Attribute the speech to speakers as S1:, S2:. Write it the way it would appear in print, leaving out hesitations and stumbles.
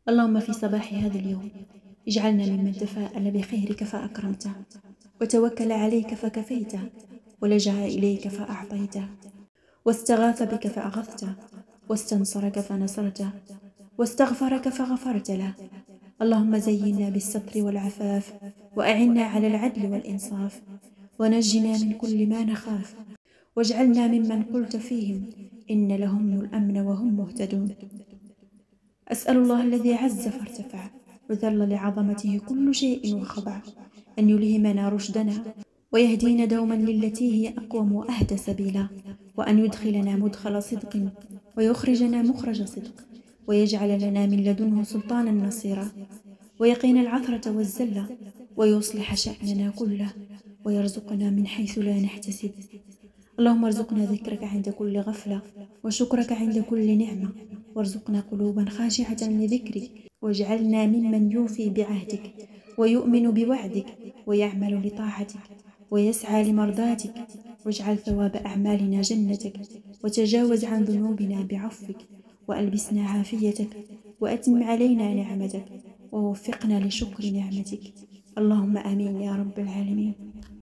S1: اللهم في صباح هذا اليوم اجعلنا ممن تفاءل بخيرك فأكرمته، وتوكل عليك فكفيته، ولجأ إليك فأعطيته، واستغاث بك فأغثته، واستنصرك فنصرته، واستغفرك فغفرت له. اللهم زينا بالستر والعفاف، وأعنا على العدل والإنصاف، ونجنا من كل ما نخاف، واجعلنا ممن قلت فيهم إن لهم الأمن وهم مهتدون. أسأل الله الذي عز فارتفع وذل لعظمته كل شيء وخضع أن يلهمنا رشدنا، ويهدينا دوما للتي هي أقوم وأهدى سبيلا، وأن يدخلنا مدخل صدق ويخرجنا مخرج صدق، ويجعل لنا من لدنه سلطانا نصيرا، ويقينا العثرة والزلة، ويصلح شأننا كله، ويرزقنا من حيث لا نحتسب. اللهم ارزقنا ذكرك عند كل غفلة، وشكرك عند كل نعمة، وارزقنا قلوبا خاشعة لذكرك، واجعلنا ممن يوفي بعهدك ويؤمن بوعدك ويعمل لطاعتك ويسعى لمرضاتك، واجعل ثواب أعمالنا جنتك، وتجاوز عن ذنوبنا بعفوك، وألبسنا عافيتك، وأتم علينا نعمتك، ووفقنا لشكر نعمتك. اللهم آمين يا رب العالمين.